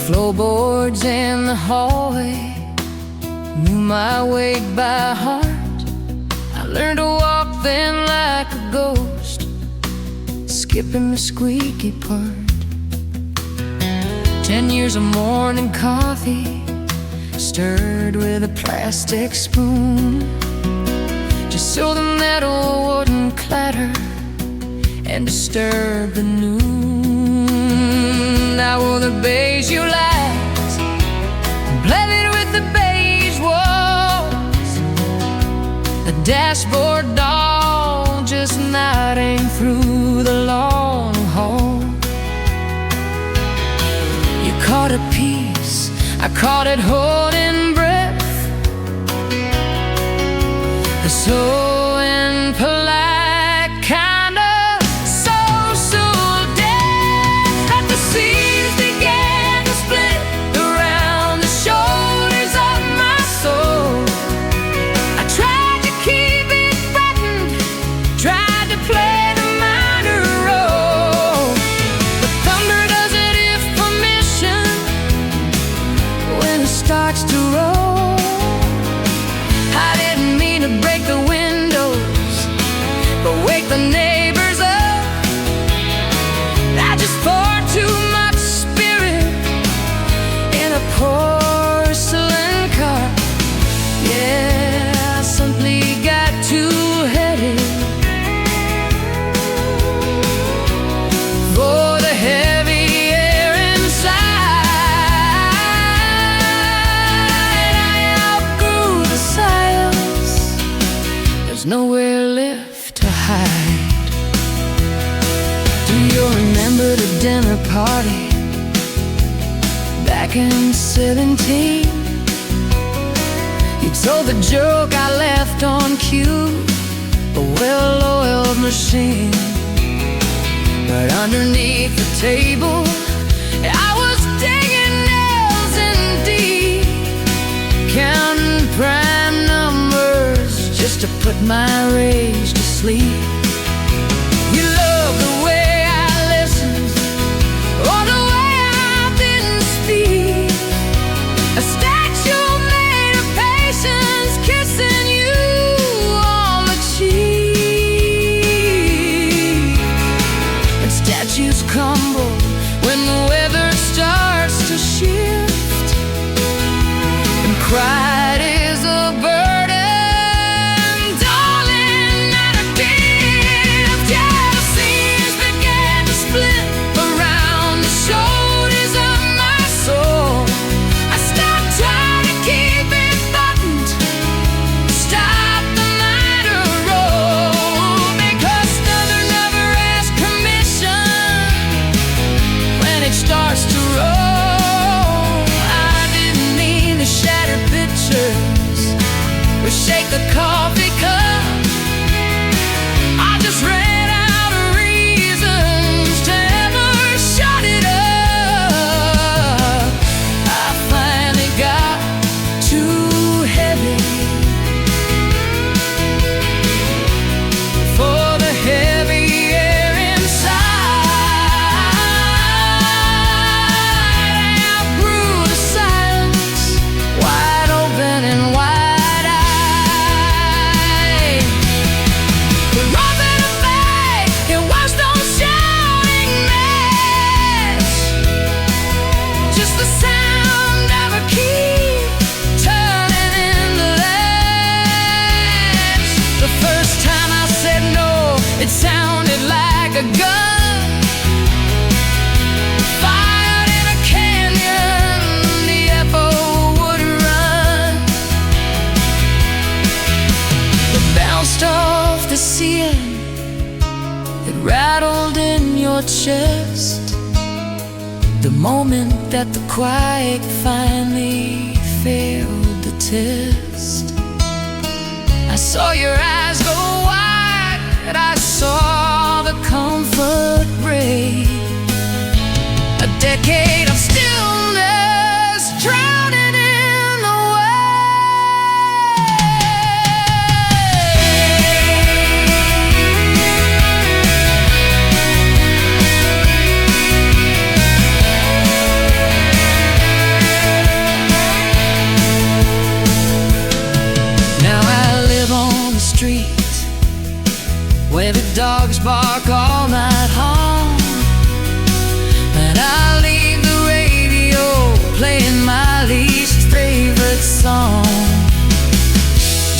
Floorboards in the hallway, knew my weight by heart. I learned to walk then like a ghost, skipping the squeaky part. 10 years of morning coffee, stirred with a plastic spoon, just so the metal wouldn't clatter and disturb the noon. I wore the beige you liked, blended with the beige walls, the dashboard doll just nodding through the long hall. You caught a piece, I caught it holding breath, so impolite, kind of social death. At the seams began to split around the shoulders of my soul. I tried to keep it flattened, tried to play the minor role, but thunder doesn't give permission when it starts to roll. I didn't mean to break the windows, but wake the neighbors up. I just poured too much spirit in a porcelain cup. Yeah, I simply got too headed for the heavy air inside. I outgrew the silence, there's nowhere left to hide. Do you remember the dinner party back in 17? You told the joke I left on cue, a well-oiled machine. But underneath the table, I was digging nails in deep, counting prime numbers just to put my rage to sleep. You love the way I listened, or the way I didn't speak. A statue made of patience, kissing you on the cheek. But statues crumble when the weather starts to shift, and pride is a burden, darling, not a gift. Yeah, the seams began to split around the shoulders of my soul. I stopped trying to keep it buttoned, stop the minor roll, because thunder never asks permission when it starts to roll. I didn't mean to shatter pictures or shake the coffee cup. I just ran out of reasons to ever shut it up. I finally got too heavy for the heavy air inside. I outgrew the silence, wide open and wide-eyed. The rough in a bag, it washed on shouting match, just the sound of a key turning in the latch. The first time I said no, it sounded like a gun fired in a canyon. The echo would run. It bounced off the ceiling, it rattled in your chest. The moment that the quiet finally failed the test, I saw your eyes go wide, I saw the comfort break. A decade of stillness drowning in the wave. spark all night long. And I leave the radio playing my least favorite song,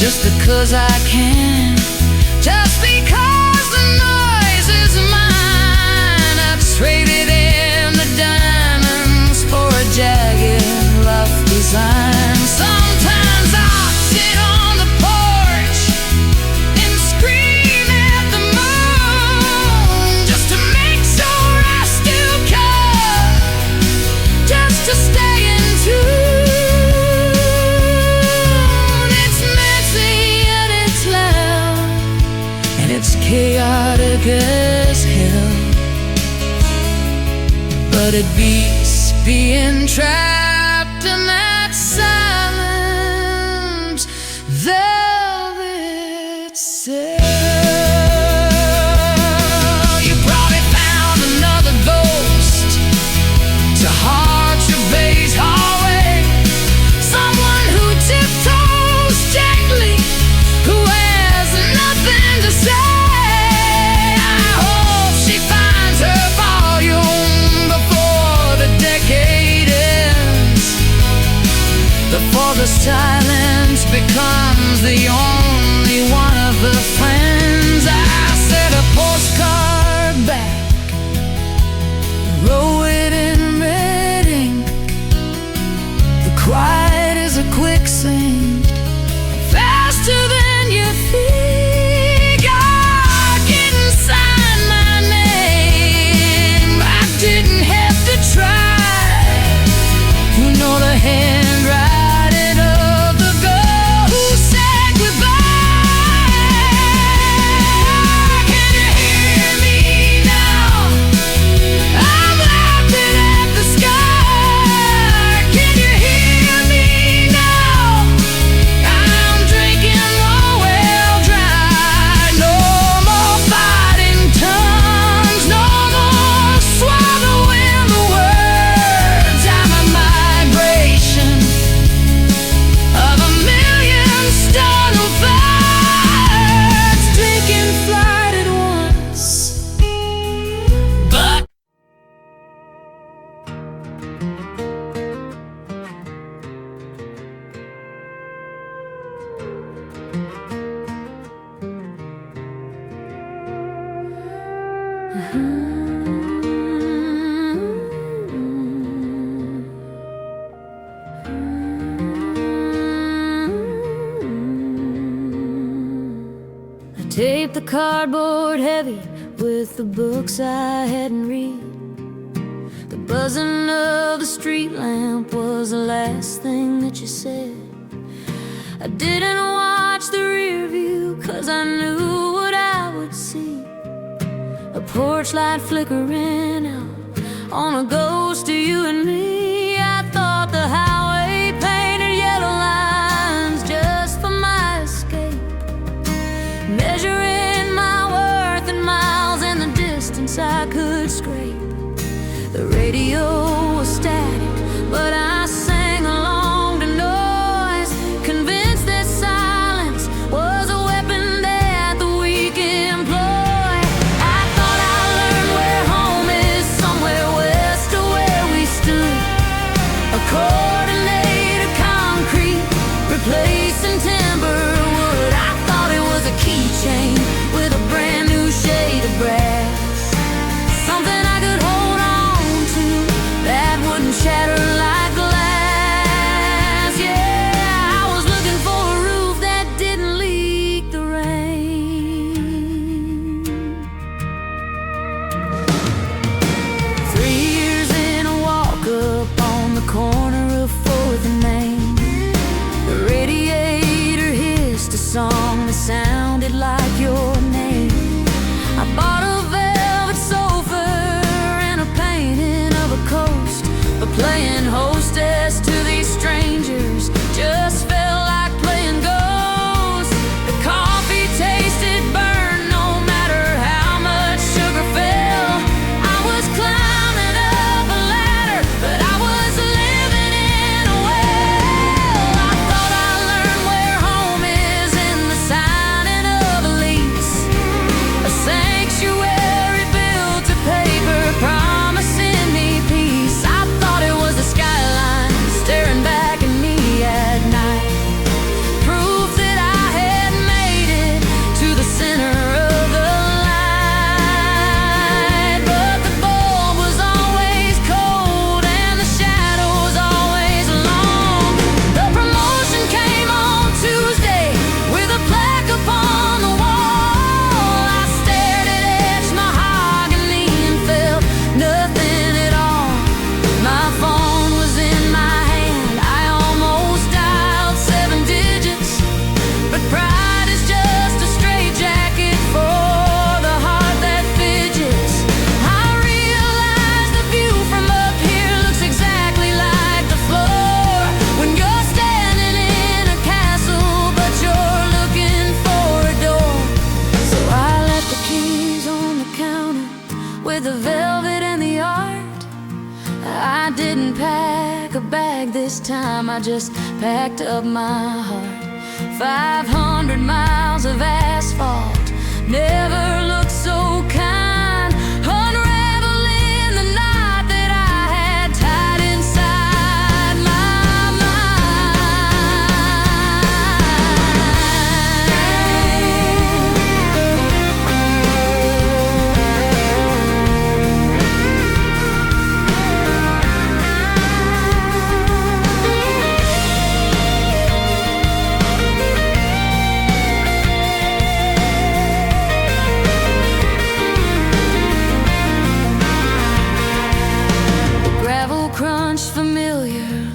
just because I can, just because the noise is mine. I've traded in the diamonds for a jagged rough design. Sometimes I'll sit on the porch and scream at the moon, just to make sure I still care, just to stay in tune. It's messy and it's loud, and it's chaotic as hell, but it beats being trapped in that silent velvet cell. You probably found another ghost to haunt your base hallway, someone who tiptoes gently, who has nothing to say. I hope she finds her volume before the decade ends, before the silence becomes the only one of her friends. I sent a postcard back, wrote it in red ink. The quiet is a quicksand, faster than you think. I didn't sign my name, I didn't have to try. You know the handwriting of the girl who said goodbye. Can you hear me now? I'm laughing at the sky. Can you hear me now? I'm drinking the well dry. No more fighting tongues, no more swallowing the words. I'm a migration of a million startled birds, taking flight at once. But I taped the cardboard heavy with the books I hadn't read. The buzzing of the street lamp was the last thing that you said. I didn't watch the rear view, 'cause I knew what I would see. A porch light flickering out on a ghost of you and me. I thought the highway painted yellow lines just for my escape, measuring my worth in miles and the distance I could scrape. The radio was static, but I sang along to noise, convinced that silence was a weapon that the weak employ. I thought I learned where home is, somewhere west of where we stood. A coordinated concrete replacing timber wood. I thought it was a keychain with a brand new shade of brass, something I could hold on to that wouldn't shatter like glass. Yeah, I was looking for a roof that didn't leak the rain. 3 years in a walk up on the corner of 4th and Main. The radiator hissed a song that sounded like your name. I bought a velvet sofa and a painting of a coast, but playing hostess to these strangers just felt like playing ghost. The coffee tasted burned no matter how much sugar fell. I was climbing up a ladder, but I was living in a well. I thought I learned where home is in the signing of a lease, a sanctuary I didn't pack a bag this time, I just packed up my heart. 500 miles of asphalt never looked so kind, unraveling the knot that I had tied inside my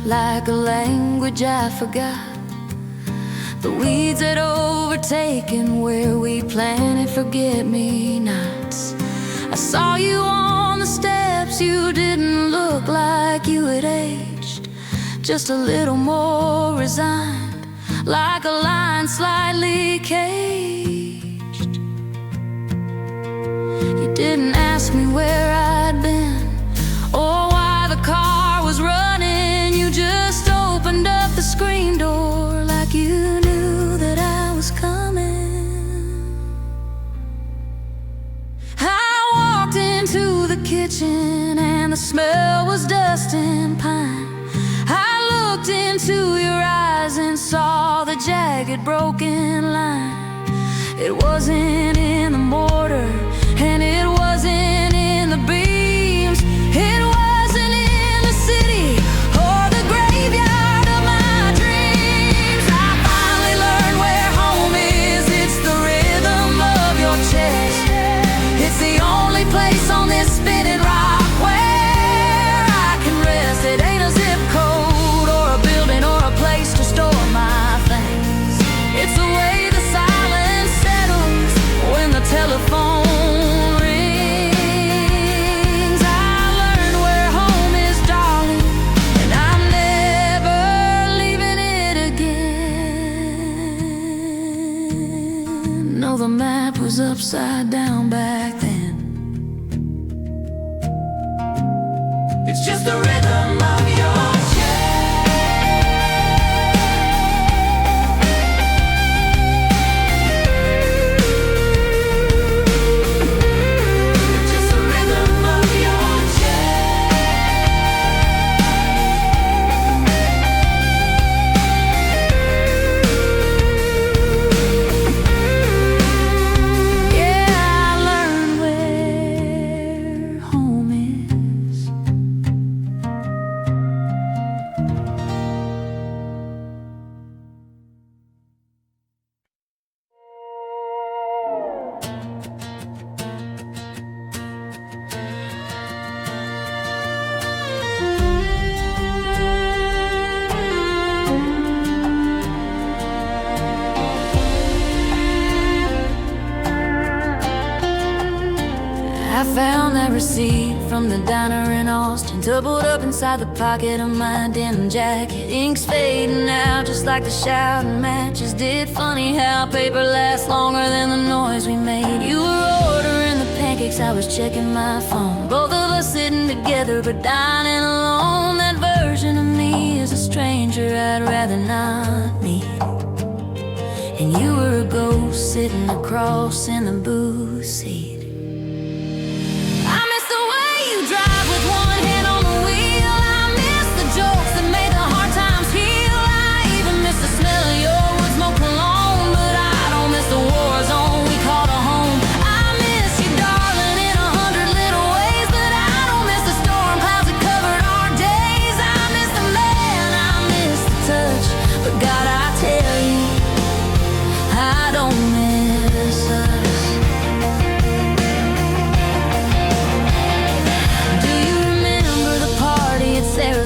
like a language I forgot. The weeds had overtaken where we planted forget-me-nots. I saw you on the steps, you didn't look like you had aged, just a little more resigned, like a lion slightly caged. You didn't ask me where I'd been or why the car was running. You just opened up the screen door like you knew that I was coming. I walked into the kitchen and the smell was dust and pine. I looked into your eyes and saw the jagged broken line. It wasn't in the mortar and it wasn't in the beams. It wasn't in the city or the graveyard of my dreams. I finally learned where home is. It's the rhythm of your chest. It's the only place on this spinning rock where I can rest. It ain't a zip code or a building or a place to store my things. It's the way the silence settles when the telephone rings. I learned where home is, darling, and I'm never leaving it again. No, the map was upside down back then. It's just the rhythm of your I found that receipt from the diner in Austin, doubled up inside the pocket of my denim jacket. Ink's fading out just like the shouting matches did. Funny how paper lasts longer than the noise we made. You were ordering the pancakes, I was checking my phone. Both of us sitting together but dining alone. That version of me is a stranger I'd rather not meet. And you were a ghost sitting across in the booth seat.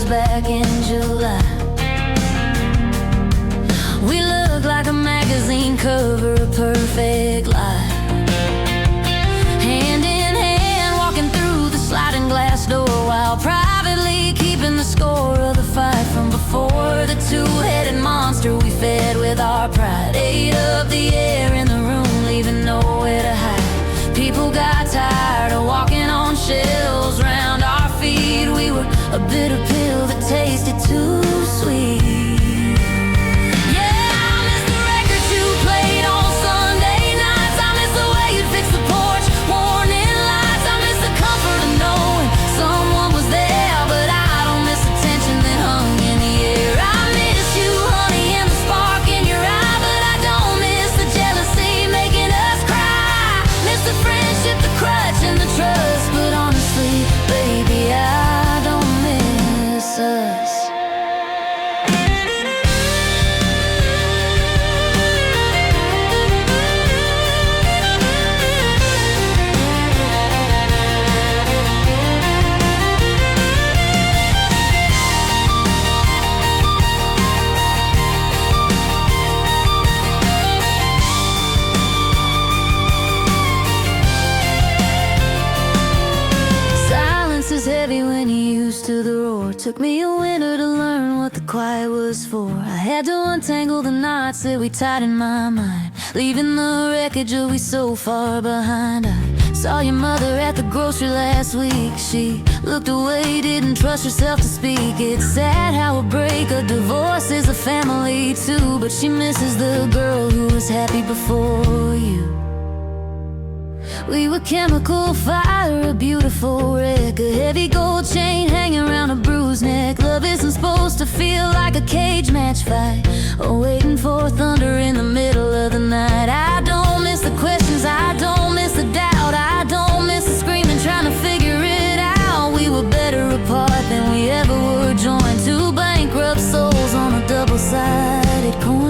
Back in July, we looked like a magazine cover, a perfect lie. Hand in hand, walking through the sliding glass door, while privately keeping the score of the fight from before. The two-headed monster we fed with our pride ate up the air in the room, leaving nowhere to hide. People got tired of walking on shelves round our feet. We were a bitter pill that tasted too sweet. Heavy when you're used to the roar. Took me a winter to learn what the quiet was for. I had to untangle the knots that we tied in my mind, leaving the wreckage of we so far behind. I saw your mother at the grocery last week. She looked away, didn't trust herself to speak. It's sad how a break, a divorce is a family too, but she misses the girl who was happy before you. We were chemical fire, a beautiful wreck, a heavy gold chain hanging around a bruised neck. Love isn't supposed to feel like a cage match fight, or waiting for thunder in the middle of the night. I don't miss the questions, I don't miss the doubt, I don't miss the screaming trying to figure it out. We were better apart than we ever were joined, two bankrupt souls on a double-sided coin.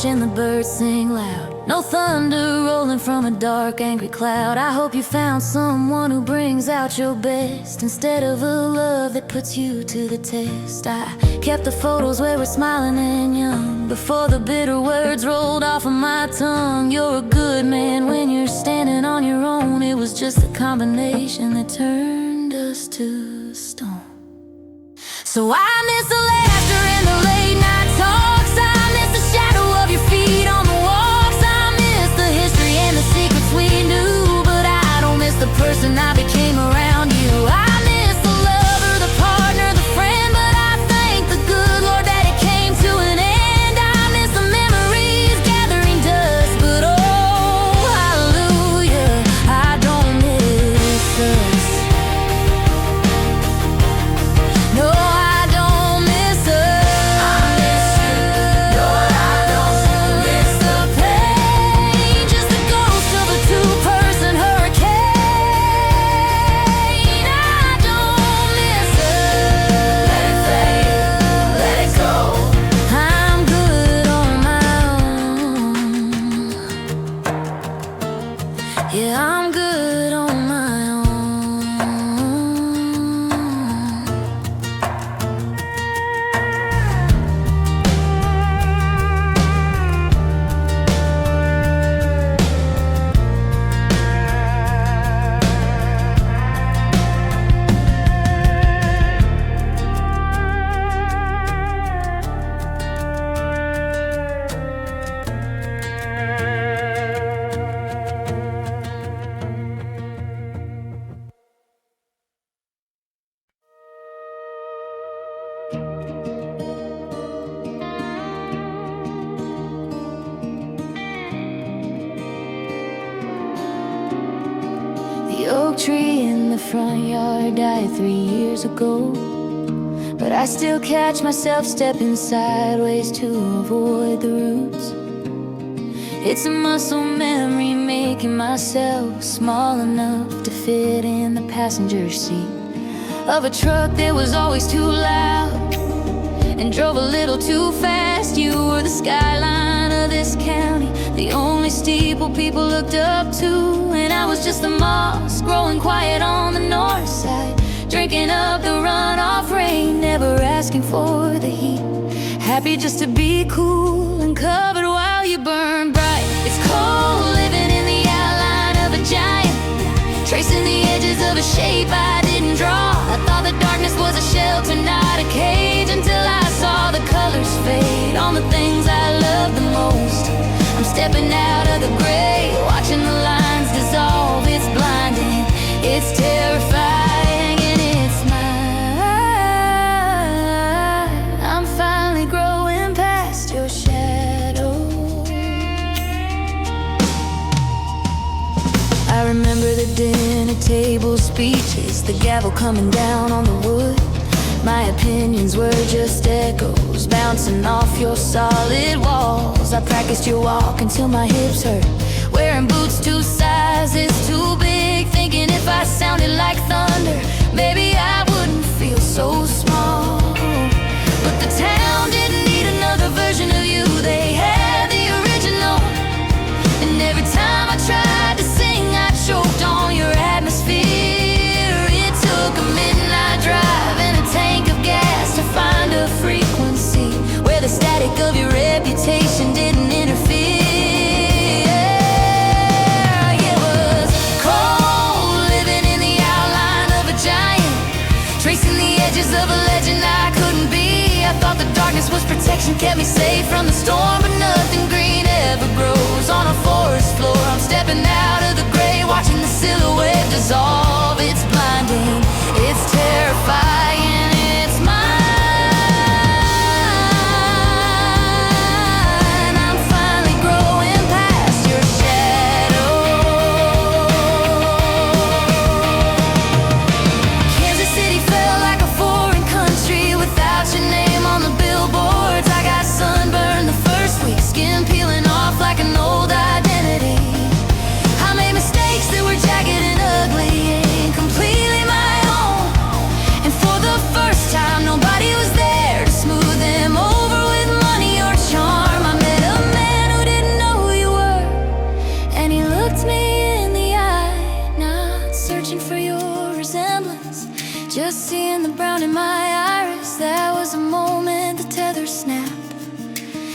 And the birds sing loud, no thunder rolling from a dark, angry cloud. I hope you found someone who brings out your best, instead of a love that puts you to the test. I kept the photos where we're smiling and young, before the bitter words rolled off of my tongue. You're a good man when you're standing on your own. It was just the combination that turned us to stone. So I miss the laughter and the late night talks, I miss the shadow of your feet on the walks, I miss the history and the secrets we knew, but I don't miss the person I became around you. I miss the lover, the partner, the friend, but I thank the good Lord that it came to an end. I miss the memories gathering dust, but oh, hallelujah, I don't miss us. No, I don't miss us. I miss you. No, I don't miss the pain, just the ghost of a two-person hurricane. I don't miss us. Let it fade, let it go. I'm good on my own. Yeah, I'm good on my own. The oak tree in the front yard died 3 years ago, but I still catch myself stepping sideways to avoid the roots. It's a muscle memory, making myself small enough to fit in the passenger seat of a truck that was always too loud and drove a little too fast. You were the skyline of this county, the only steeple people looked up to, and I was just the moss growing quiet on the north side, drinking up the runoff rain, never asking for the heat, happy just to be cool and covered while you burn bright. It's cold living in the outline of a giant, tracing the edges of a shape I didn't draw. I thought the darkness was a shelter, not a cage, until I saw the colors fade on the things I love the most. I'm stepping out of the gray, watching the lines dissolve. It's blinding, it's terrifying, and it's mine. I'm finally growing past your shadow. I remember the dinner table speeches, the gavel coming down on the wood. My opinions were just echoes bouncing off your solid walls. I practiced your walk until my hips hurt, wearing boots 2 sizes too big, thinking if I sounded like thunder, maybe I wouldn't feel so small. But the town didn't need another version of you, they had the original. And every time I tried to sing, I choked on your atmosphere. It took a midnight drive and a tank of gas to find a frequency where the static of your reputation didn't interfere. It was cold living in the outline of a giant, tracing the edges of a legend I couldn't be. I thought the darkness was protection, kept me safe from the storm, but nothing green ever grows on a forest floor. I'm stepping out of the gray, watching the silhouette dissolve. It's blinding, it's terrifying, it's mine. I'm finally growing past your shadow. Kansas City felt like a foreign country without your name on the billboards. I got sunburned the first week, skin peeling off like an old identity. I made mistakes that were jagged and ugly and completely my own. And for the first time, nobody was there to smooth them over with money or charm. I met a man who didn't know who you were, and he looked me in the eye, not searching for your resemblance, just seeing the brown in my iris. That was a moment the tether snapped,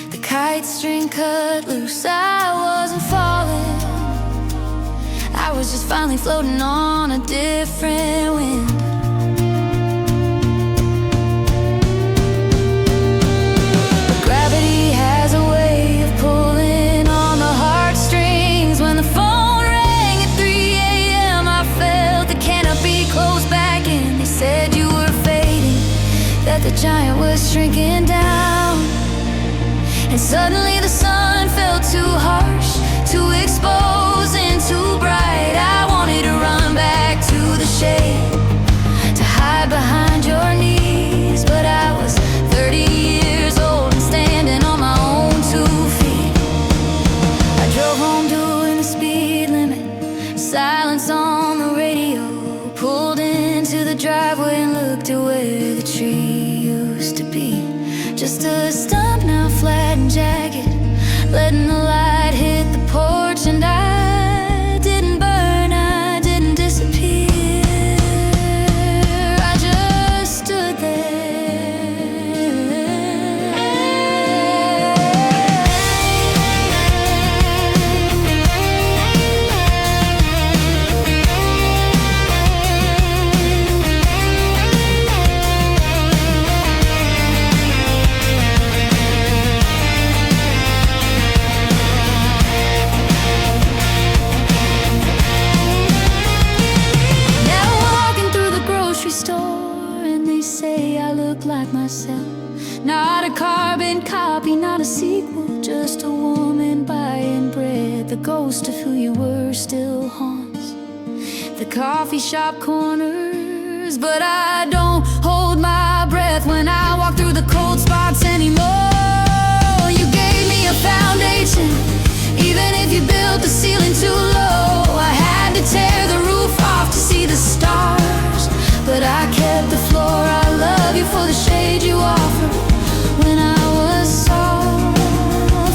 the kite string cut loose. I wasn't falling, I was just finally floating on a different wind. But gravity has a way of pulling on the heartstrings. When the phone rang at 3 a.m., I felt the canopy close back in. They said you were fading, that the giant was shrinking down. And suddenly the sun felt too harsh, too exposed and too bright. I wanted to run back to the shade, to hide behind your knees, but I was 30 years old and standing on my own 2 feet. I drove home doing the speed limit, silence on the radio, pulled into the driveway and looked at where the tree used to be. Just a stump now flat and jagged, letting the light hit the porch. And I didn't burn, I didn't disappear, I just stood like myself. Not a carbon copy, not a sequel, just a woman buying bread. The ghost of who you were still haunts the coffee shop corners, but I don't hold my breath when I walk through the cold spots anymore. You gave me a foundation, even if you built the ceiling too low. I had to tear the roof off to see the stars, but I kept the floor. I love you for the shade you offer when I was soft,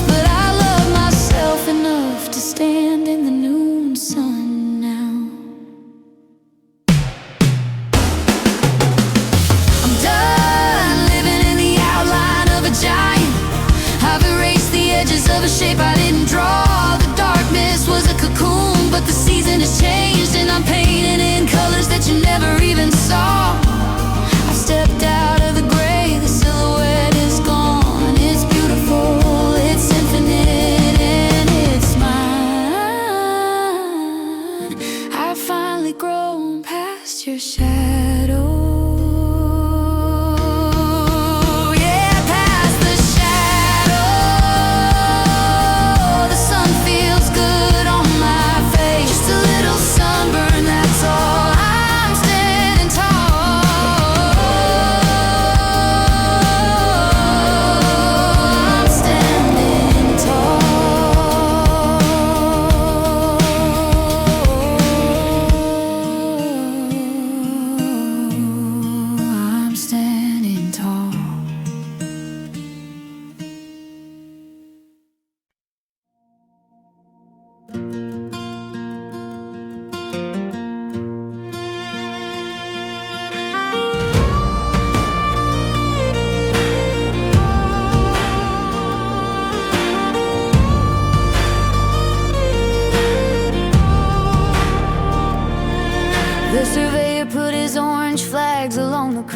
but I love myself enough to stand in the noon sun now. I'm done living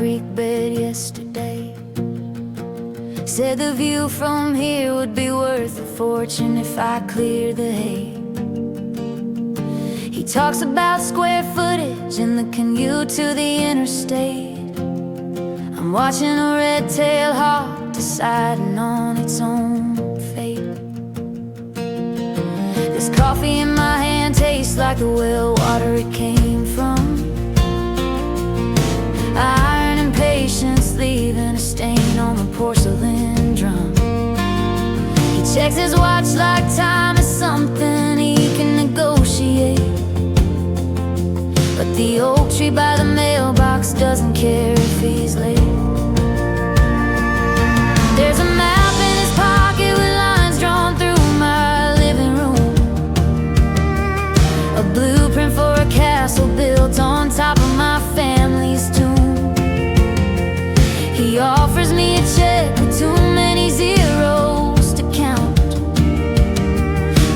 creek bed yesterday. Said the view from here would be worth a fortune if I cleared the hay. He talks about square footage and the commute to the interstate. I'm watching a red-tailed hawk deciding on its own fate. This coffee in my hand tastes like the well water it came from. Iron and patience leaving a stain on the porcelain drum. He checks his watch like time is something he can negotiate. But the oak tree by the mailbox doesn't care if he's late. There's a map in his pocket with lines drawn through my living room. A blueprint for a castle built on top of my family's tomb. He offers me a check with too many zeros to count,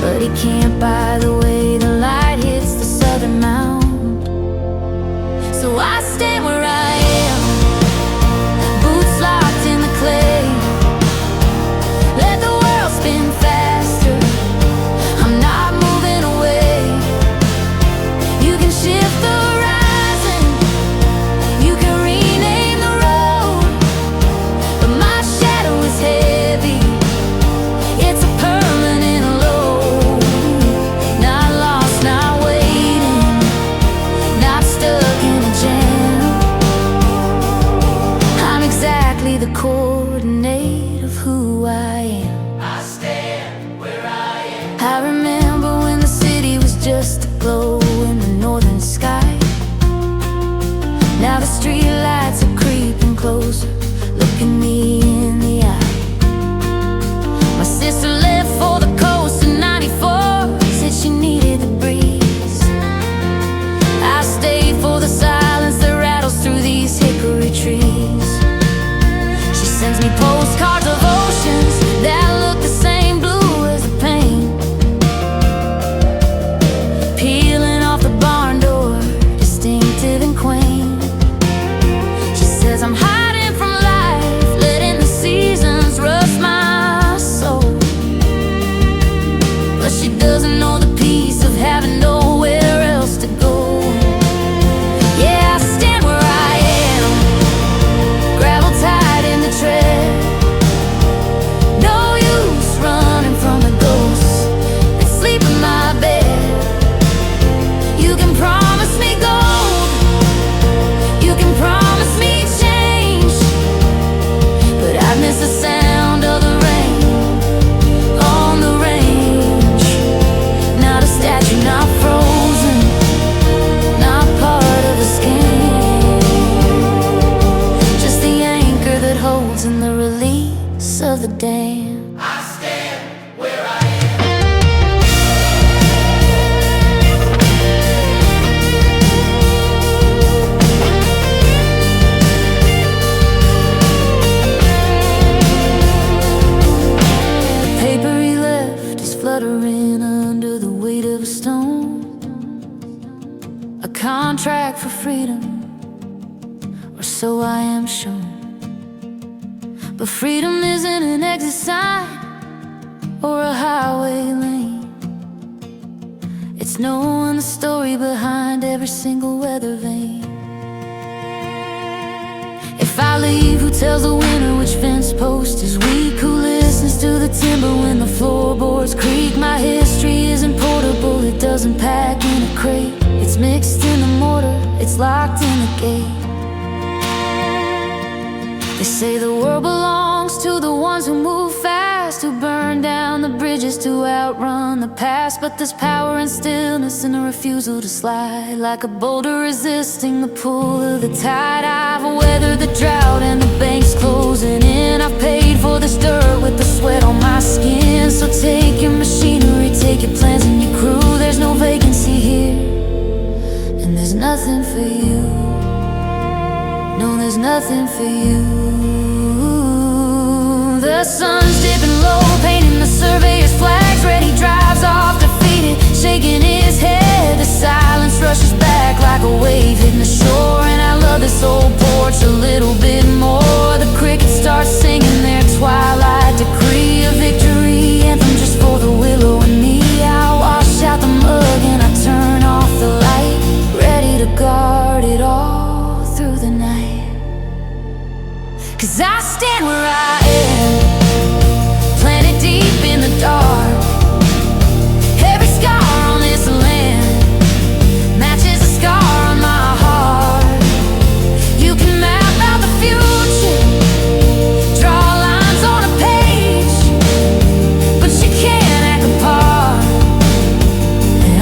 but he can't buy the way the light hits the southern mound. So I stand where I am, boots locked in the clay. Let the world spin faster, I'm not moving away. You can shift the horizon, you can rename the road, but my shadow is heavy, it's a permanent load. Not lost, not waiting, not stuck in a jam. I'm exactly the coordinate of who I am. I stand where I am. I remember when the city was just a glow in the northern sky. Now the street lights are creeping closer, looking me in the eye. My sister left for the coast in '94, said she needed the breeze. I stayed for the silence that rattles through these hickory trees. She sends me postcards of oceans that look the same blue as the paint, peeling off the barn door, distinctive and quaint. She says I'm hiding from life, letting the seasons rust my soul, but she doesn't know the peace of having nowhere else to go. Yeah, I stand where I am, gravel tied in the tread. No use running from the ghosts that sleep in my bed. You can promise me gold, you can promise me change, but I miss the sound of the rain on the range. Not a statue, not frozen, not part of the skin, just the anchor that holds in the release of the dam. I stand where I am. The paper he left is fluttering under the weight of a stone. A contract for freedom, or so I am shown. But freedom isn't an exit sign or a highway lane. It's knowing the story behind every single weather vane. If I leave, who tells the winner which fence post is weak? Who listens to the timber when the floorboards creak? My history isn't portable, it doesn't pack in a crate. It's mixed in the mortar, it's locked in the gate. They say the world belongs to the ones who move fast, who burn down the bridges to outrun the past. But there's power in stillness and a refusal to slide, like a boulder resisting the pull of the tide. I've weathered the drought and the banks closing in. I've paid for this dirt with the sweat on my skin. So take your machinery, take your plans and your crew. There's no vacancy here, and there's nothing for you. No, there's nothing for you. The sun's dipping low, painting the surveyor's flags. Ready drives off defeated, shaking his head. The silence rushes back like a wave hitting the shore, and I love of this old porch a little bit more. The crickets start singing their twilight decree, a victory anthem just for the willow and me. I wash out the mug and I turn off the light, ready to guard it all through the night. 'Cause I stand where I am, planted deep in the dark. Every scar on this land matches a scar on my heart. You can map out the future, draw lines on a page, but you can't act a part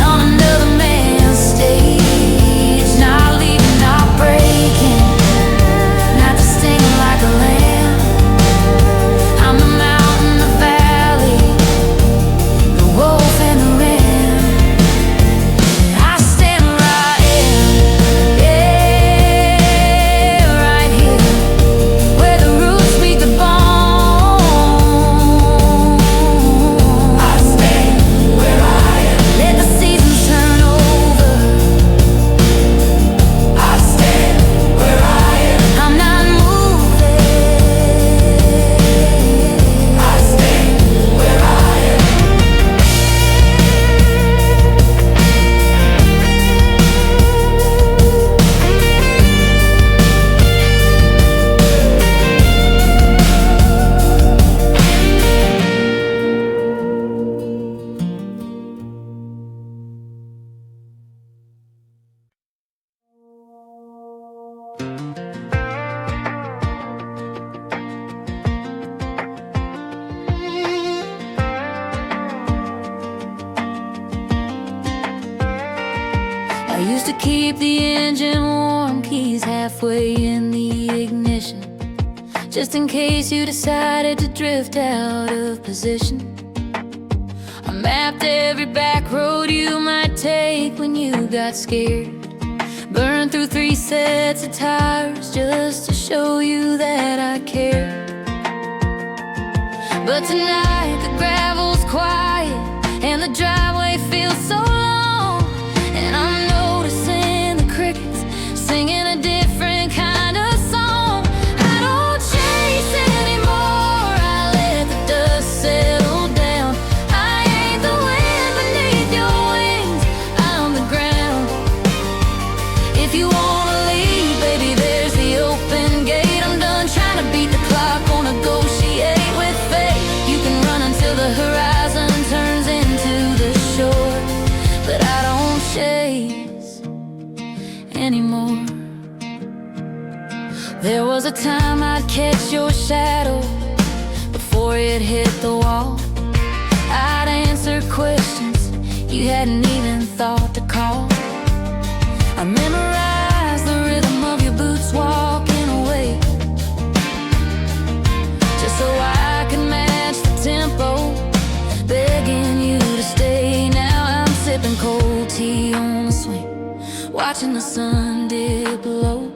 on another man's stage. Not leaving, not breaking, not just stinging like a lamb. I'm the mountain, the valley, the wolf and the ram. I stand where I am, yeah, right here, where the roots meet the bone. I stand where I am, let the seasons turn over. I stand where I am, I'm not moving. I stand where I am. I used to keep the engine warm, keys halfway in the ignition, just in case you decided to drift out of position. I mapped every back road you might take when you got scared, burned through 3 sets of tires just to show you that I cared. But tonight the gravel's quiet and the driveway feels so long, and I'm noticing the crickets singing a different kind of song. I don't chase anymore, I let the dust settle down. I ain't the wind beneath your wings, I'm the ground. If you wanna leave, baby, there's the open gate. I'm done trying to beat the clock or negotiate with fate. You can run until the horizon turns into the shore, but I don't chase anymore. There was a time I'd catch your shadow before it hit the wall. I'd answer questions you hadn't even thought to call. I memorized the rhythm of your boots walking away, just so I could match the tempo, begging you to stay. Now I'm sipping cold tea on the swing, watching the sun dip below,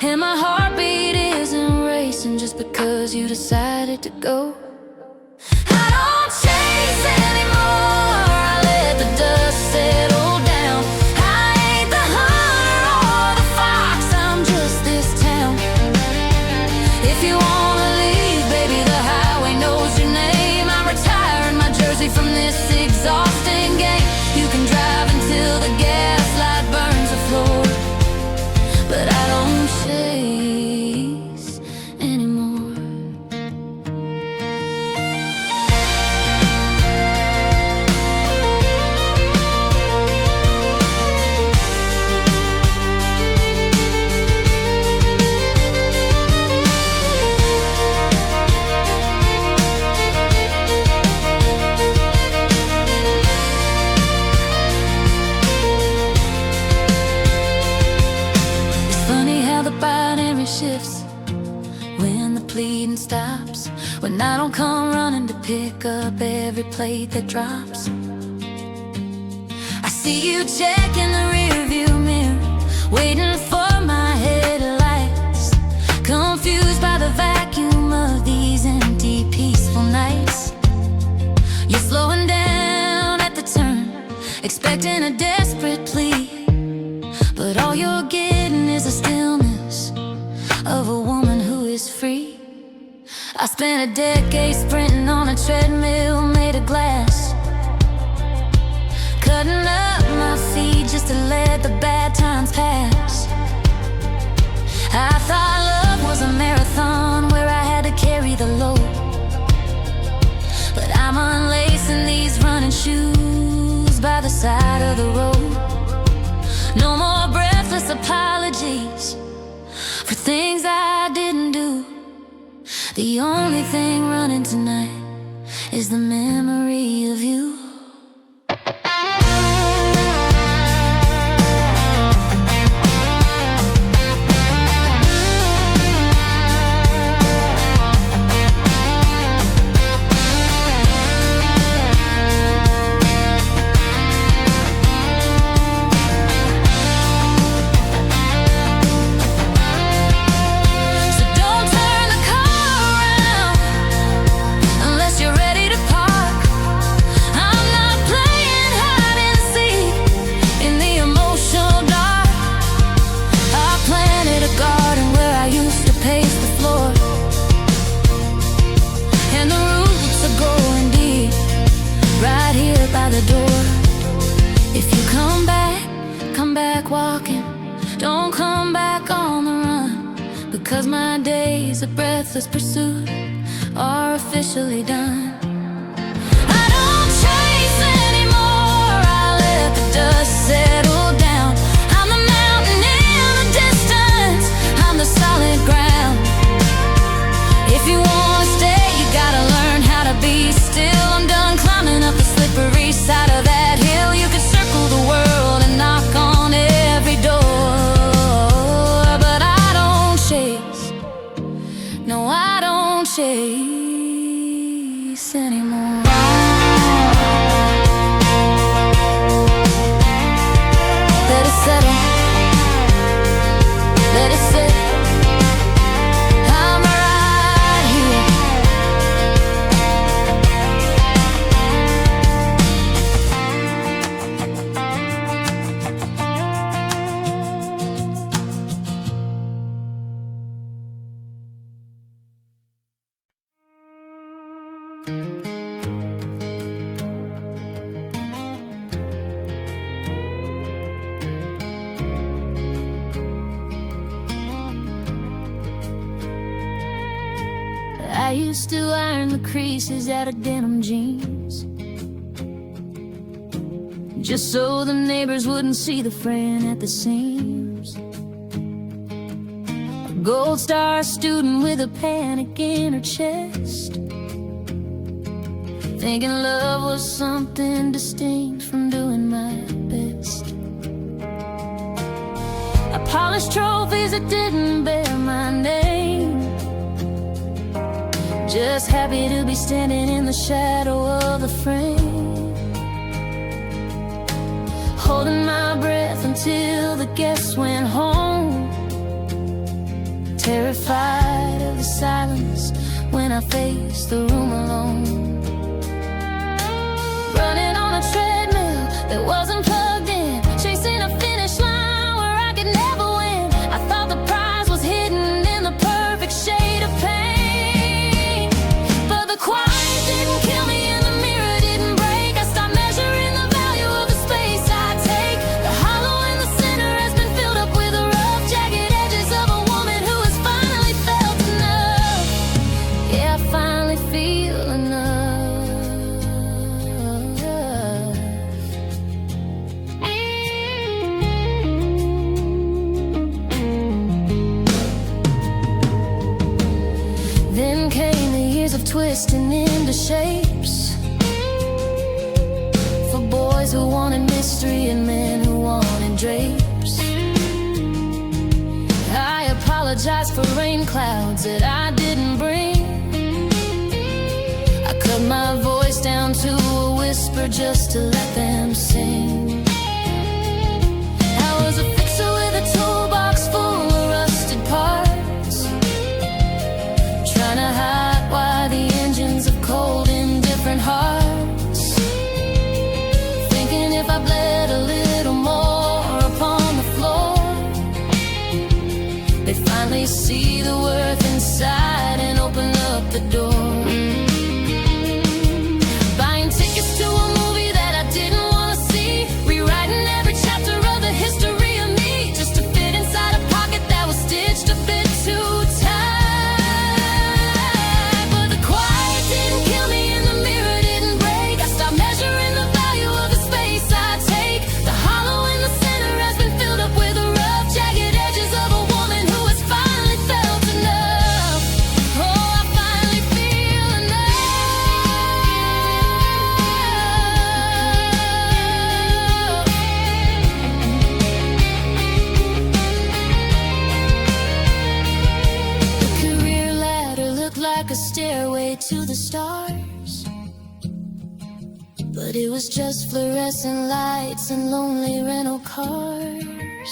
and my heartbeat isn't racing just because you decided to go. I don't chase anymore, I let the dust settle down. I ain't the hunter or the fox, I'm just this town. If you wanna leave, baby, the highway knows your name. I'm retiring my jersey from this exhausting game. You can drive until the gaslight burns the floor, but I don't chase anymore. It's funny how the binary shifts when the pleading stops, when I don't come running to pick up every plate that drops. I see you checking the rearview mirror, waiting for my headlights, confused by the vacuum of these empty, peaceful nights. You're slowing down at the turn, expecting a desperate plea, but all you're getting is a stillness is free. I spent a decade sprinting on a treadmill made of glass, cutting up my feet just to let the bad times pass. I thought love was a marathon where I had to carry the load, but I'm unlacing these running shoes by the side of the road. No more breathless apologies for things I didn't do. The only thing running tonight is the memory of you. Walking, don't come back on the run, because my days of breathless pursuit are officially done. I don't chase anymore, I let the dust settle down. I'm the mountain in the distance, I'm the solid ground. If you wanna stay, you gotta learn how to be still. I'm done climbing up the slippery side of that hill. You could circle the world and knock on every door, but I don't chase. No, I don't chase anymore. Let it settle, let it sit. I'm right here. I used to iron the creases out of denim jeans, just so the neighbors wouldn't see the friend at the seams. A gold star student with a panic in her chest, thinking love was something distinct from doing my best. I polished trophies that didn't bear my name, just happy to be standing in the shadow of the frame, holding my breath until the guests went home, terrified of the silence when I faced the room alone. Running on a treadmill that wasn't plugged in, chasing a finish line where I could never win. I thought the prize was hidden in the perfect shade of pain, but the quiet didn't kill me and the mirror didn't break. I stopped measuring the value of the space I take. The hollow in the center has been filled up with the rough, jagged edges of a woman who has finally felt enough. Yeah, I finally feel enough. Then came the years of twisting into shapes, for boys who wanted mystery and men who wanted drapes. I apologize for rain clouds that I didn't bring. I cut my voice down to a whisper just to let them sing. I was a fixer with a toolbox full of rusted parts, trying to hide why the engines of cold in different hearts, thinking if I bled a little more upon the floor, they'd finally see the worth inside. stairway to the stars, but it was just fluorescent lights and lonely rental cars.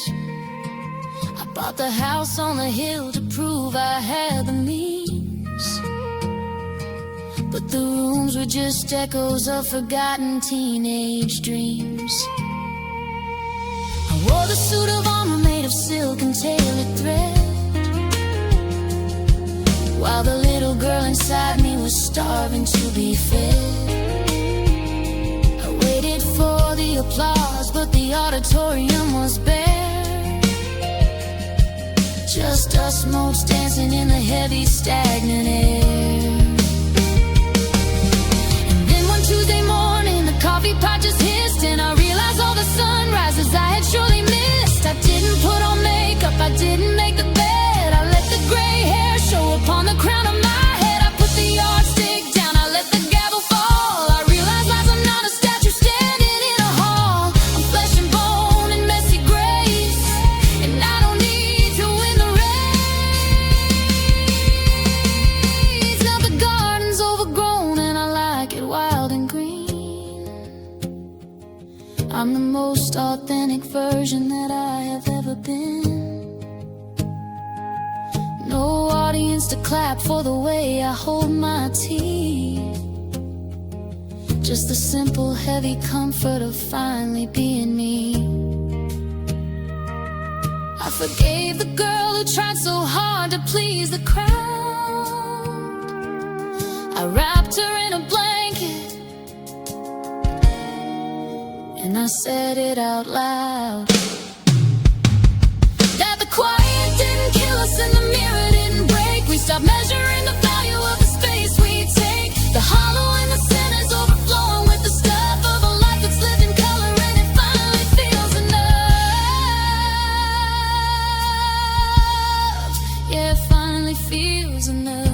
I bought the house on the hill to prove I had the means, but the rooms were just echoes of forgotten teenage dreams. I wore the suit of armor made of silk and tailored thread, while the little girl inside me was starving to be fed. I waited for the applause, but the auditorium was bare. Just us motes dancing in the heavy, stagnant air. And then one Tuesday morning, the coffee pot just hissed, and I realized all the sunrises I had surely missed. I didn't put on makeup, I didn't make the bed, I let the gray hair show upon the crown of my head. I put the yardstick down, I let the gavel fall. I realized lies, I'm not a statue standing in a hall. I'm flesh and bone and messy grace, and I don't need to win the race. Now the garden's overgrown and I like it wild and green. I'm the most authentic version that I have ever been. No audience to clap for the way I hold my tea, just the simple, heavy comfort of finally being me. I forgave the girl who tried so hard to please the crowd. I wrapped her in a blanket and I said it out loud, that the quiet didn't kill us and the mirror didn't break. We stopped measuring the value of the space we take. The hollow in the center's overflowing with the stuff of a life that's lived in color, and it finally feels enough. Yeah, it finally feels enough.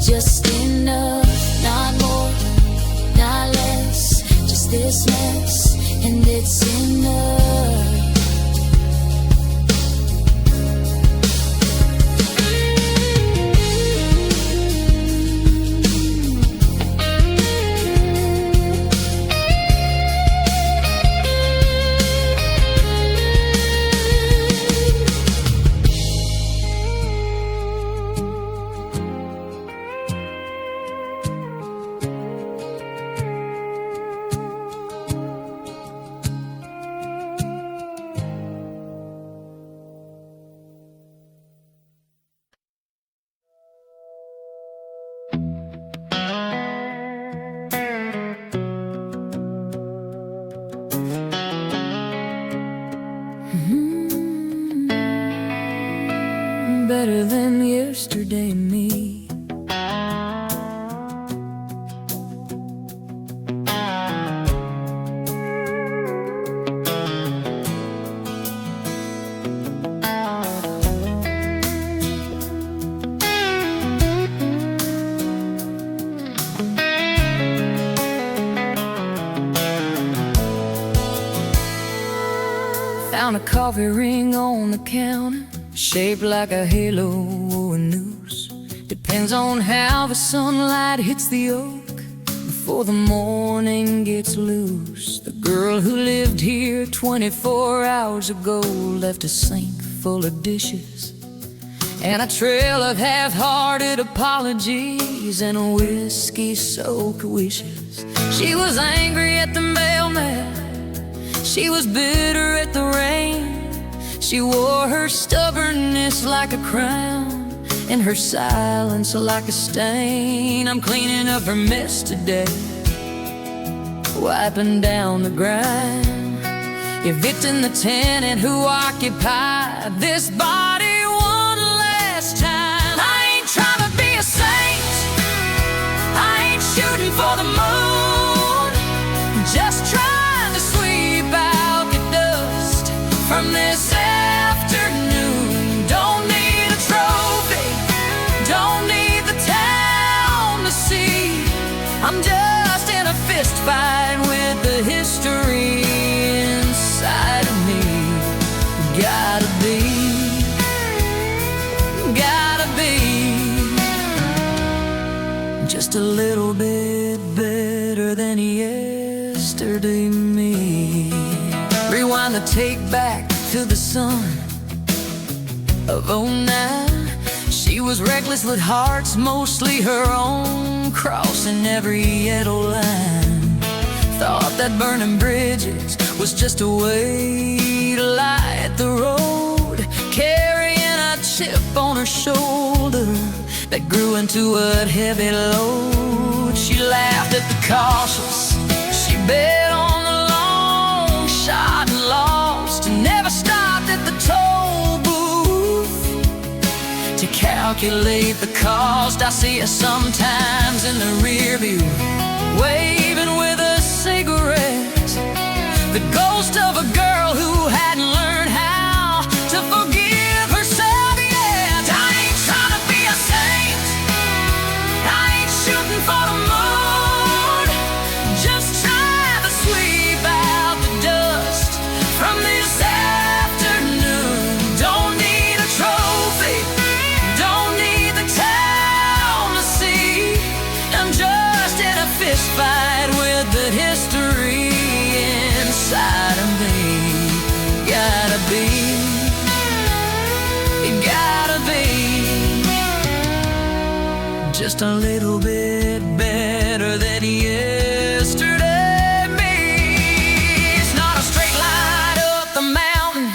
Just enough, not more, not less, just this mess, and it's enough. Better than yesterday me. Found a coffee ring on the counter, shaped like a halo or a noose. Depends on how the sunlight hits the oak before the morning gets loose. The girl who lived here 24 hours ago left a sink full of dishes and a trail of half-hearted apologies and whiskey-soaked wishes. She was angry at the mailman, she was bitter at the rain. She wore her stubbornness like a crown and her silence like a stain. I'm cleaning up her mess today, wiping down the grime, evicting the tenant who occupied this body one last time. I ain't trying to be a saint, I ain't shooting for the moon, just trying to sweep out the dust from this afternoon. Don't need a trophy, don't need the town to see. I'm just in a fist fight with the me. Rewind the tape back to the sun of '09. She was reckless with hearts, mostly her own, crossing every yellow line. Thought that burning bridges was just a way to light the road, carrying a chip on her shoulder that grew into a heavy load. She laughed at the cautious, she bet on the long shot and lost, and never stopped at the toll booth to calculate the cost. I see her sometimes in the rear view, waving with a cigarette, the ghost of a girl who hadn't learned how to forgive herself yet. I ain't trying to be a saint, I ain't shooting for the moon, just trying to sweep out the dust from this afternoon. Don't need a trophy, don't need the town to see, I'm just in a fist fight with the history inside of me. Gotta be, it gotta be just a little bit better than yesterday me. It's not a straight line up the mountain,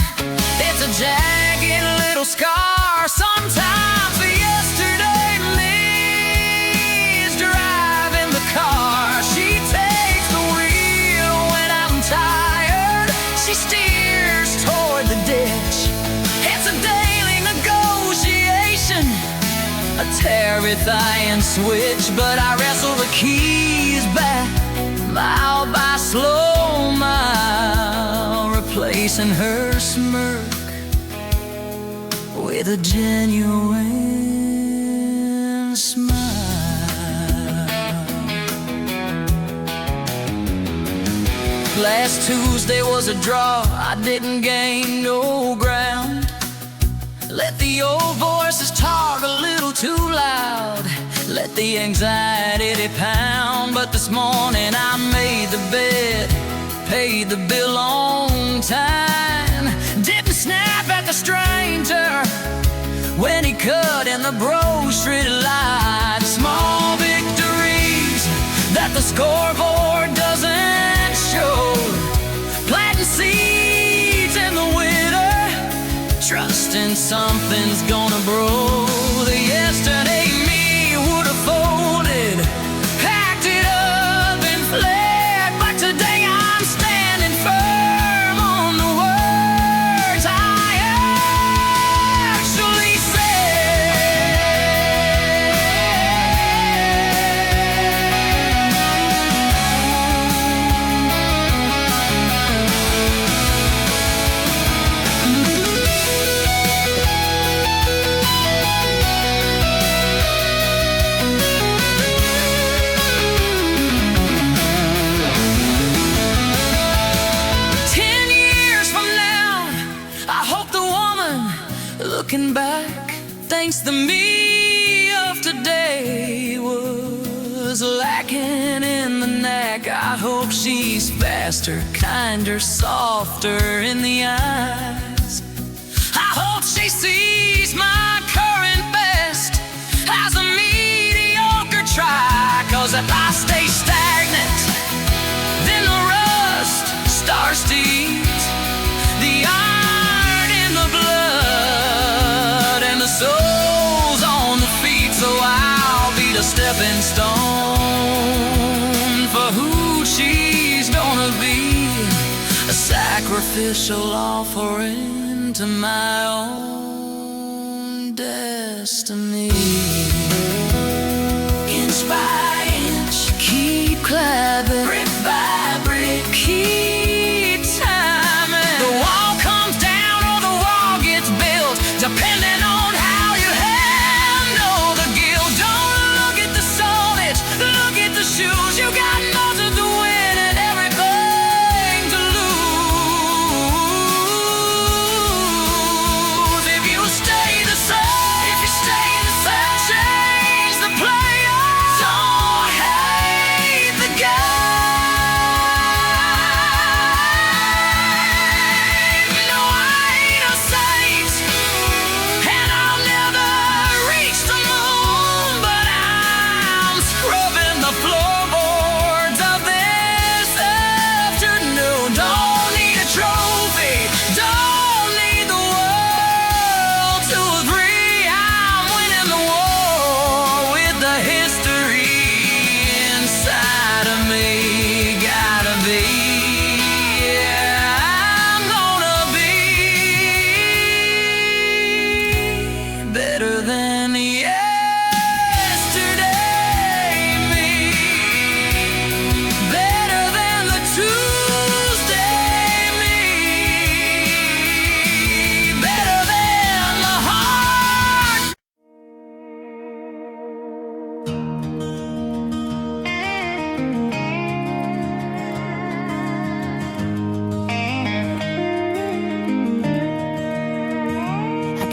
it's a jagged little scar. Sometimes the yesterday me is driving the car. She takes the wheel when I'm tired, she steers toward the ditch. It's a daily negotiation, a terrifying switch, but I wrestle the keys back mile by slow mile, replacing her smirk with a genuine smile. Last Tuesday was a draw, I didn't gain no ground. Let the old voices talk a little too loud, let the anxiety pound. But this morning I made the bed, paid the bill on time, didn't snap at the stranger when he cut in the grocery line. Small victories that the scoreboard doesn't show, planting seeds in the winter, trusting something's gonna grow. The yesterday me would have folded, packed it up and fled, but today I'm standing firm on the words I actually looking back, thinks the me of today was lacking in the knack. I hope she's faster, kinder, softer in the eyes. I hope she sees my current best as a mediocre try, 'cause if I stay stagnant, then the rust starts to eat the iron in the blood and the soul's on the feet. So I'll be the stepping stone for who she's gonna be, a sacrificial offering to my own destiny. Inch by inch, keep climbing, brick by brick, keep timing. The wall comes down or the wall gets built, depending on how you handle the guilt. Don't look at the soulage, look at the shoes. You got nothing to win and everything to lose. If you stay the same, if you stay the same, change the player. Don't hate the guy.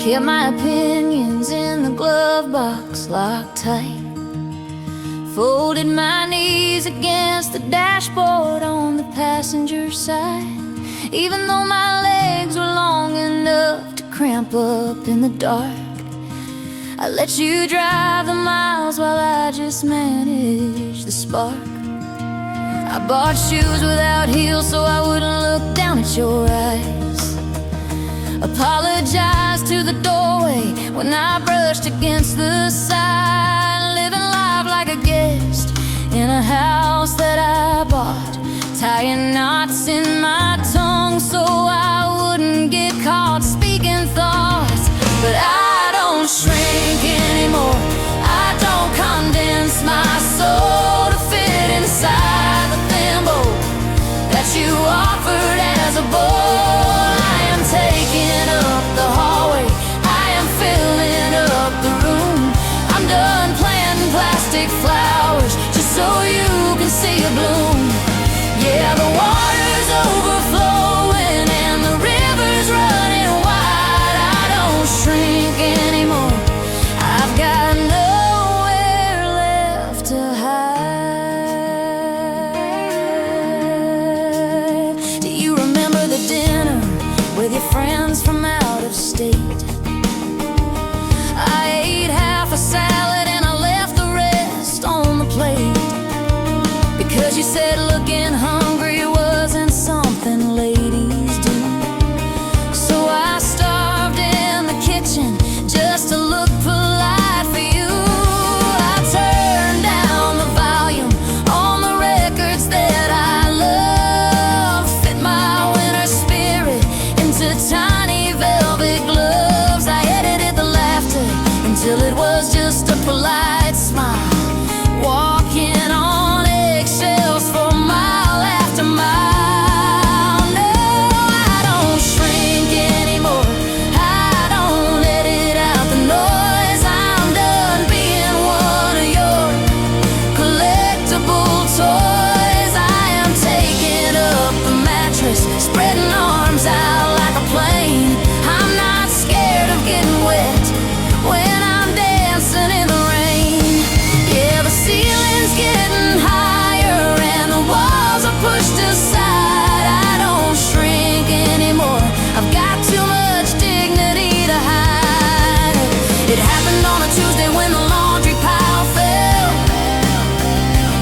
Kept my opinions in the glove box locked tight. Folded my knees against the dashboard on the passenger side. Even though my legs were long enough to cramp up in the dark, I let you drive the miles while I just managed the spark. I bought shoes without heels so I wouldn't look down at your eyes. Apologized to the doorway when I brushed against the side. Living life like a guest in a house that I bought. Tying knots in my tongue so I wouldn't get caught speaking thoughts. But I don't shrink anymore. I don't condense my soul to fit inside the thimble that you offered as a bowl. I am taking up the hallway, I am filling up the room. I'm done planting plastic flowers just so you can see a bloom. Yeah, the water's overflowing and the river's running wide. I don't shrink anymore. I've got nowhere left to hide. Do you remember the dinner with your friends from out of state? I ate half a salad and I left the rest on the plate, because you said looking hungry wasn't something ladies do. So I starved in the kitchen just to look polite for you. I turned down the volume on the records that I love. Fit my winter spirit into tiny velvet gloves. I edited the laughter until it was just a polite smile. Walking on eggshells for mile after mile. No, I don't shrink anymore. I don't edit out the noise. I'm done being one of your collectible toys. I am taking up the mattress, spreading arms out like a plane. I'm not scared of getting wet when I'm dancing in the rain. Yeah, the ceiling's getting higher and the walls are pushed aside. I don't shrink anymore. I've got too much dignity to hide. It happened on a Tuesday when the laundry pile fell.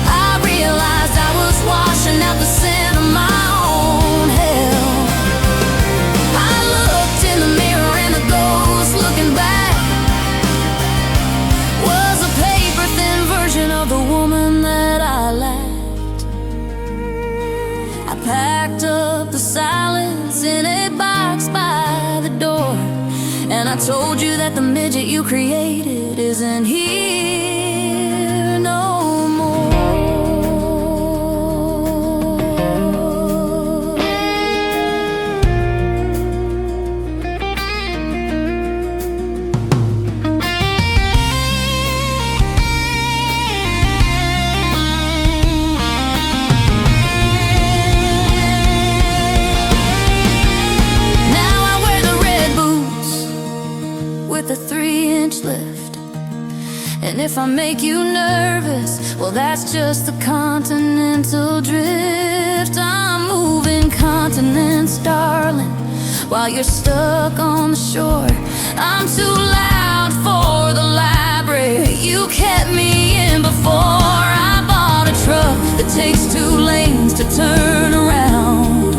I realized I was washing out the sin of my own hell. I looked in the mirror and the ghost looking back was a paper-thin version of the woman that I lacked. I packed up the silence in a box by the door, and I told you that the midget you created isn't here no more. Now I wear the red boots with a 3-inch lift. And if I make you nervous, well, that's just the continental drift. I'm moving continents, darling, while you're stuck on the shore. I'm too loud for the library you kept me in before. I bought a truck that takes 2 lanes to turn around,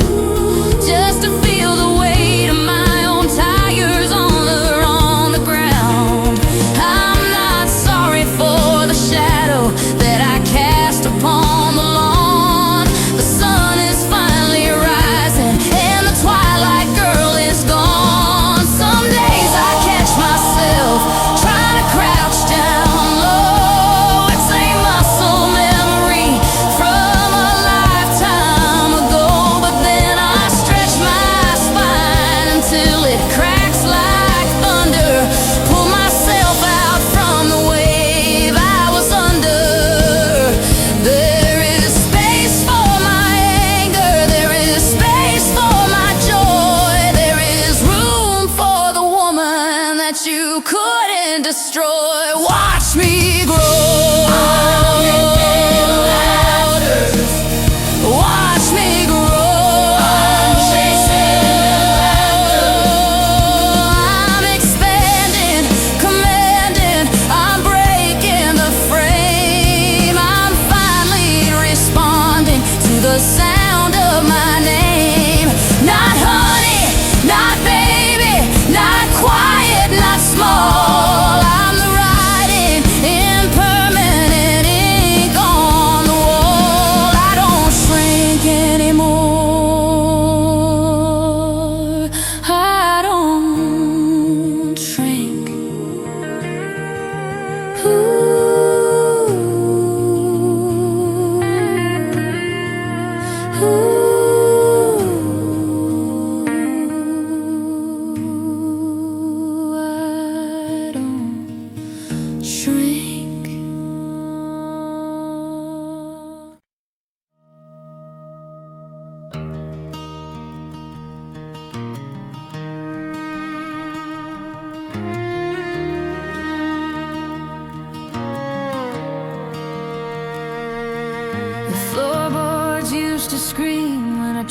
just to feel the weight of my own tires on the ground. I'm not sorry for the shadow that I cast upon the lawn. The sun is finally rising and the twilight girl is gone. Some days I catch myself trying to crouch down low. It's a muscle memory from a lifetime ago.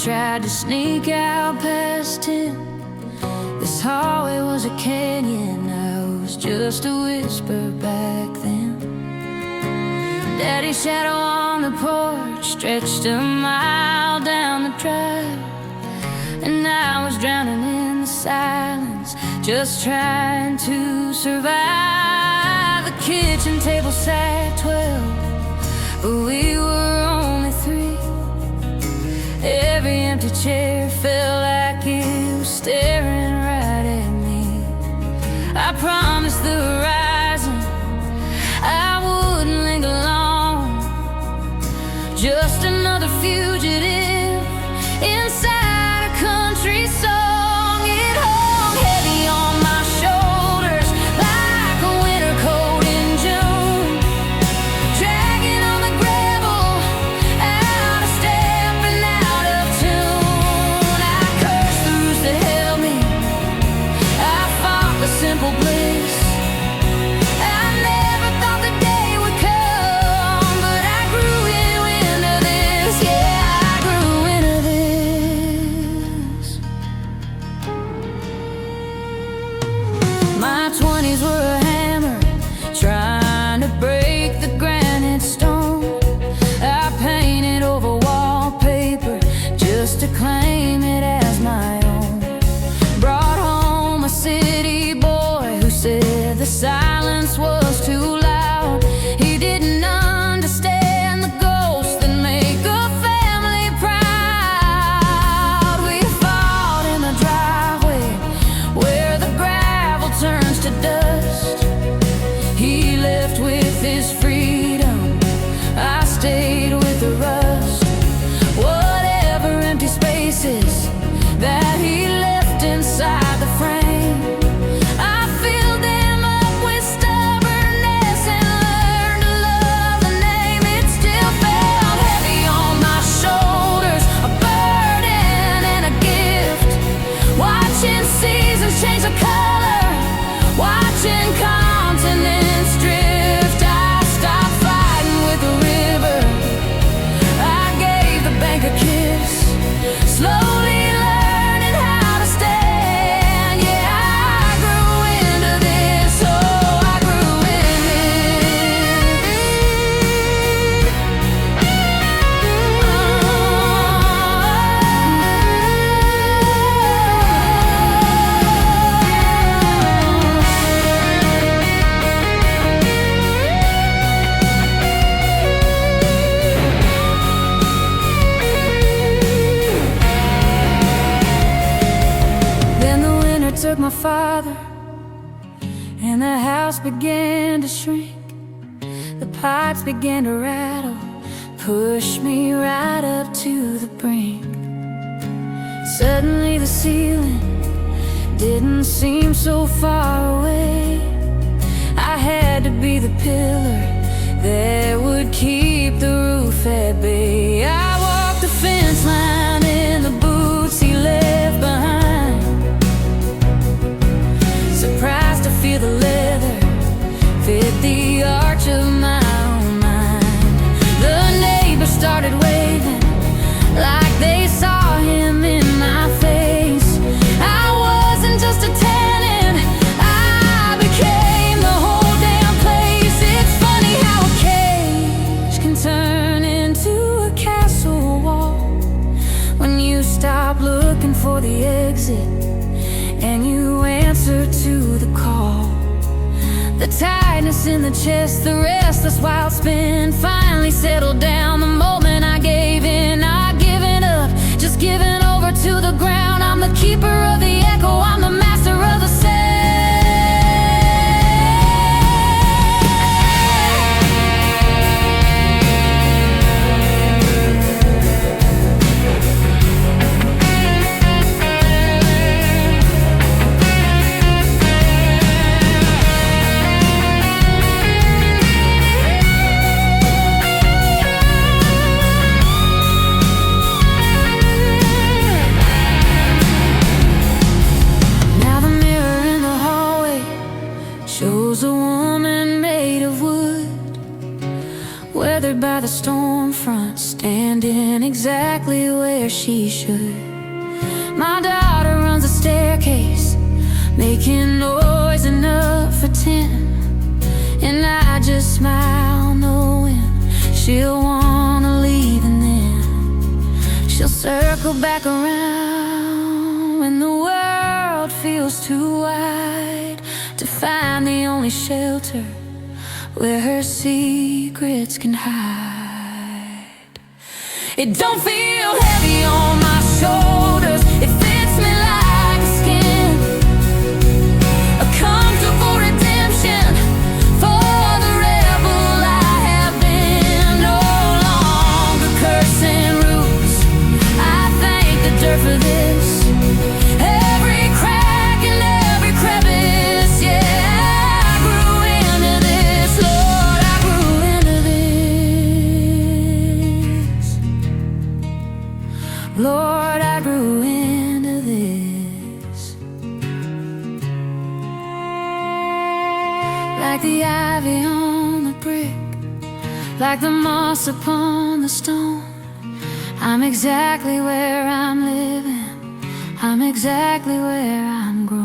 tried to sneak out past him. This hallway was a canyon, I was just a whisper back then. Daddy's shadow on the porch stretched a mile down the drive, and I was drowning in the silence, just trying to survive. The kitchen table sat 12, but we were only 3. Every empty chair felt like it was staring right at me. I promised the horizon I wouldn't linger long, just another fugitive inside a country song. It hung heavy on my shoulders like a winter coat in June, dragging on the gravel, out of step and out of tune. I cursed the roots that held me, I fought the simple bliss. I never thought the day would come, but I grew into this. Yeah, I grew into this. My 20s were a hammer, trying to break the granite stone. I painted over wallpaper just to claim it as my own. Brought home a city boy who said the silence was too loud. He didn't understand the ghosts that make a family proud. We fought in the driveway where the gravel turns to dust. He left with his freedom, I stayed with the rust. Whatever empty spaces that he left inside the frame, I filled them up with stubbornness and learned to love the name. It still felt heavy on my shoulders, a burden and a gift. Watching seasons change the color, watching continents drift. I stopped fighting with the river, I gave the bank a kiss, slowly learning how to stand. Yeah, I grew into this, oh, I grew into Then the winter took my father, and the house began to shrink. The pipes began to rattle, push me right up to the brink. Suddenly the ceiling didn't seem so far away. I had to be the pillar that would keep the roof at bay. I walked the fence line in the boots he left behind, surprised to feel the leather fit the arch of my own mind. The neighbors started waving like they saw him in my face. I wasn't just a tenant, I became the whole damn place. It's funny how a cage can turn into a castle wall when you stop looking for the exit and you answer to the call. The tightness in the chest, the restless wild spin finally settled down the moment I gave in. Not giving up, just giving over to the ground. I'm the keeper of the echo, I'm the master of the sound. weathered by the storm front, standing exactly where she she should. My daughter runs a staircase, making noise enough for 10. And I just smile knowing she'll wanna leave, and then she'll circle back around when the world feels too wide to find the only shelter where her secrets can hide. It don't feel heavy on my shoulders, it fits me like a skin, a comfortable redemption for the rebel I have been. No longer cursing roots, I thank the dirt for this. Every crack and every crevice, yeah, I grew into this. Lord, I grew into this. Lord, I grew into this. Like the ivy on the brick, like the moss upon the stone, I'm exactly where I'm living, I'm exactly where I'm growing.